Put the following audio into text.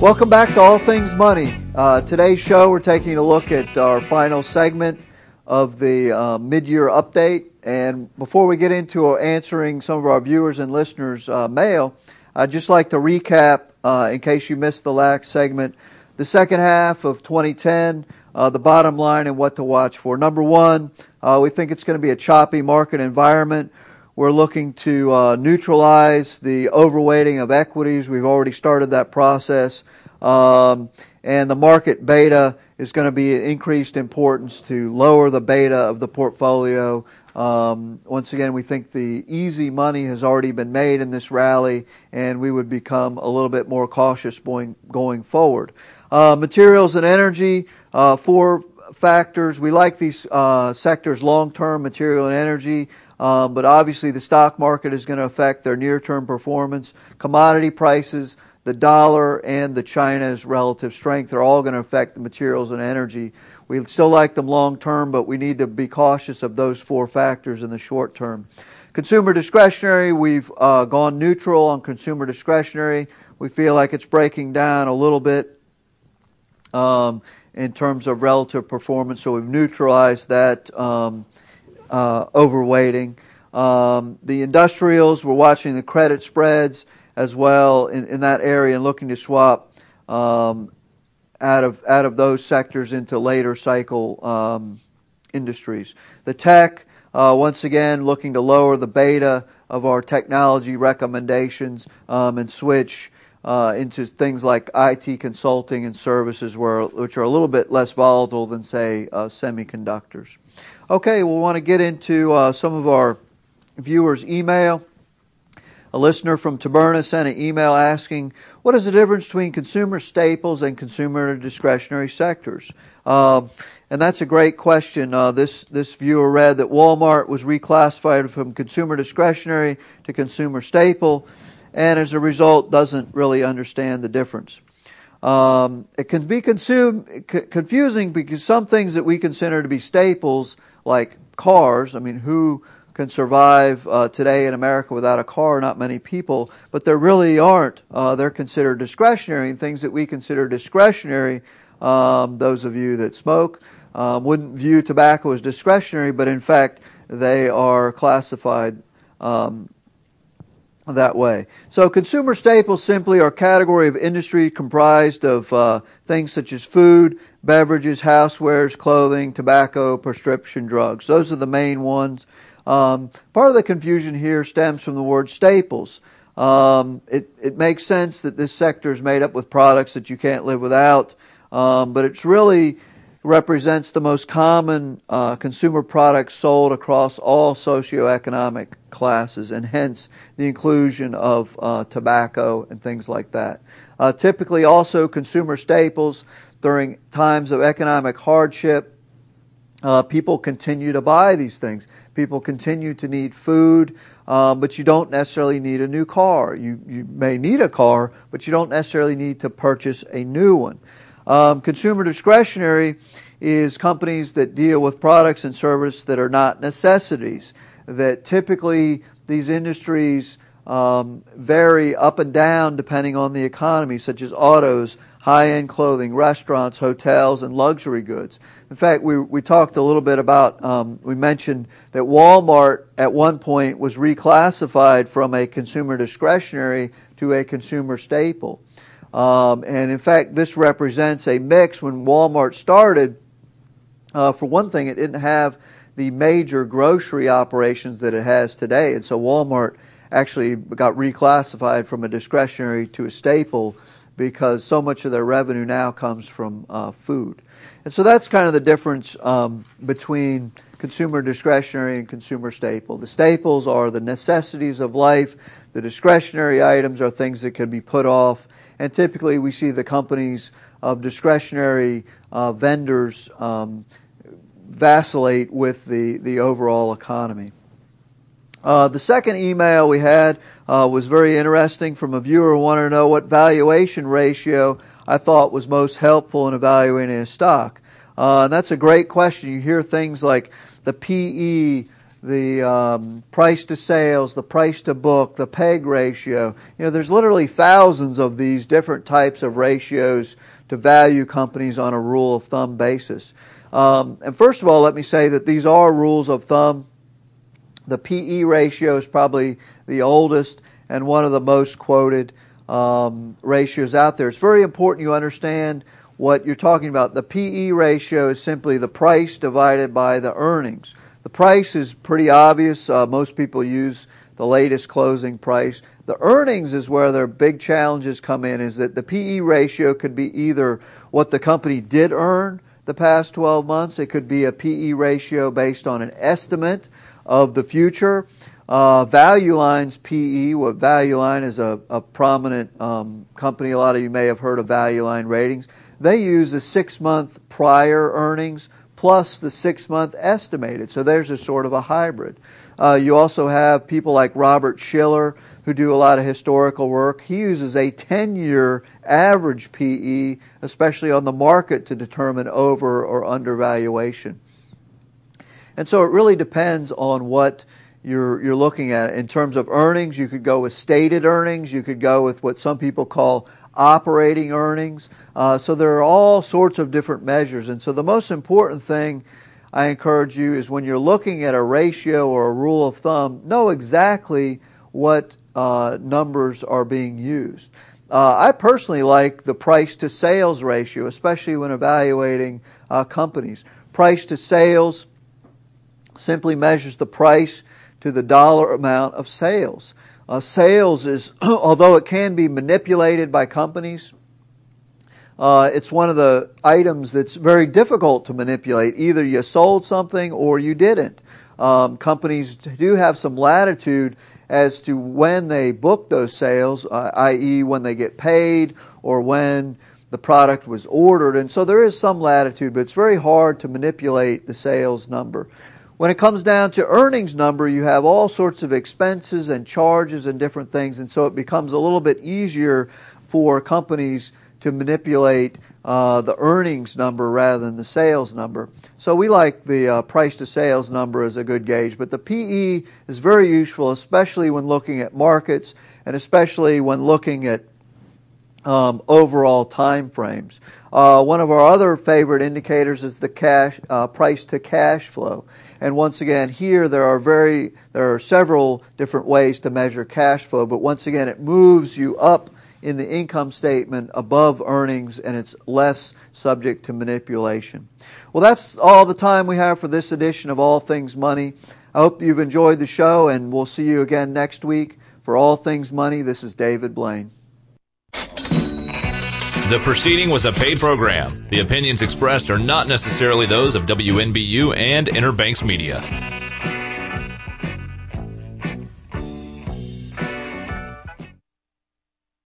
Welcome back to All Things Money. Today's show, we're taking a look at our final segment of the mid-year update. And before we get into answering some of our viewers and listeners' mail, I'd just like to recap, in case you missed the last segment, the second half of 2010, the bottom line and what to watch for. Number one, we think it's going to be a choppy market environment. We're looking to neutralize the overweighting of equities. We've already started that process. And the market beta is going to be an increased importance to lower the beta of the portfolio. Once again, we think the easy money has already been made in this rally, and we would become a little bit more cautious going forward. Materials and energy, four factors. We like these sectors long-term, material and energy. But obviously the stock market is going to affect their near-term performance. Commodity prices, the dollar, and the China's relative strength are all going to affect the materials and energy. We still like them long-term, but we need to be cautious of those four factors in the short term. Consumer discretionary, we've gone neutral on consumer discretionary. We feel like it's breaking down a little bit in terms of relative performance, so we've neutralized that overweighting. The industrials, we're watching the credit spreads as well in that area and looking to swap out of those sectors into later cycle industries. The tech, once again, looking to lower the beta of our technology recommendations and switch into things like IT consulting and services, which are a little bit less volatile than, say, semiconductors. Okay, we want to get into some of our viewers' email. A listener from Taberna sent an email asking, what is the difference between consumer staples and consumer discretionary sectors? And that's a great question. This viewer read that Walmart was reclassified from consumer discretionary to consumer staple, and as a result doesn't really understand the difference. It can be confusing because some things that we consider to be staples, like cars, I mean, who can survive today in America without a car? Not many people, but there really aren't. They're considered discretionary, and things that we consider discretionary, those of you that smoke, wouldn't view tobacco as discretionary, but in fact they are classified that way. So consumer staples simply are a category of industry comprised of things such as food, beverages, housewares, clothing, tobacco, prescription drugs. Those are the main ones. Part of the confusion here stems from the word staples. It makes sense that this sector is made up with products that you can't live without, but it's really represents the most common consumer products sold across all socioeconomic classes, and hence the inclusion of tobacco and things like that. Typically also consumer staples during times of economic hardship. People continue to buy these things. People continue to need food, but you don't necessarily need a new car. You may need a car, but you don't necessarily need to purchase a new one. Consumer discretionary is companies that deal with products and services that are not necessities, that typically these industries vary up and down depending on the economy, such as autos, high-end clothing, restaurants, hotels, and luxury goods. In fact, we talked a little bit about, we mentioned that Walmart at one point was reclassified from a consumer discretionary to a consumer staple. And in fact, this represents a mix. When Walmart started, for one thing, it didn't have the major grocery operations that it has today. And so Walmart actually got reclassified from a discretionary to a staple because so much of their revenue now comes from food. And so that's kind of the difference between consumer discretionary and consumer staple. The staples are the necessities of life. The discretionary items are things that can be put off. And typically we see the companies of discretionary vendors vacillate with the overall economy. The second email we had was very interesting from a viewer who wanted to know what valuation ratio I thought was most helpful in evaluating a stock. And that's a great question. You hear things like the PE, the price to sales, the price to book, the PEG ratio. There's literally thousands of these different types of ratios to value companies on a rule of thumb basis. And first of all, let me say that these are rules of thumb. The PE ratio is probably the oldest and one of the most quoted ratios out there. It's very important you understand what you're talking about. The PE ratio is simply the price divided by the earnings. The price is pretty obvious. Most people use the latest closing price. The earnings is where their big challenges come in, is that the PE ratio could be either what the company did earn the past 12 months. It could be a PE ratio based on an estimate of the future. Value Line's PE, what Value Line is a prominent company. A lot of you may have heard of Value Line Ratings. They use the 6-month prior earnings plus the 6-month estimated. So there's a sort of a hybrid. You also have people like Robert Schiller, who do a lot of historical work. He uses a 10-year average PE, especially on the market, to determine over or undervaluation. And so it really depends on what you're looking at. In terms of earnings, you could go with stated earnings. You could go with what some people call operating earnings. So there are all sorts of different measures. And so the most important thing I encourage you is, when you're looking at a ratio or a rule of thumb, know exactly what numbers are being used. I personally like the price to sales ratio, especially when evaluating companies. Price to sales simply measures the price to the dollar amount of sales. Sales is, although it can be manipulated by companies, it's one of the items that's very difficult to manipulate. Either you sold something or you didn't. Companies do have some latitude as to when they book those sales, i.e. when they get paid or when the product was ordered. And so there is some latitude, but it's very hard to manipulate the sales number. When it comes down to earnings number, you have all sorts of expenses and charges and different things, and so it becomes a little bit easier for companies to manipulate the earnings number rather than the sales number. So we like the price to sales number as a good gauge, but the PE is very useful, especially when looking at markets and especially when looking at overall time frames. One of our other favorite indicators is the price to cash flow. And once again, here there are several different ways to measure cash flow, but once again, it moves you up in the income statement above earnings, and it's less subject to manipulation. Well, that's all the time we have for this edition of All Things Money. I hope you've enjoyed the show, and we'll see you again next week. For All Things Money, this is David Blain. The proceeding was a paid program. The opinions expressed are not necessarily those of WNBU and Inner Banks Media.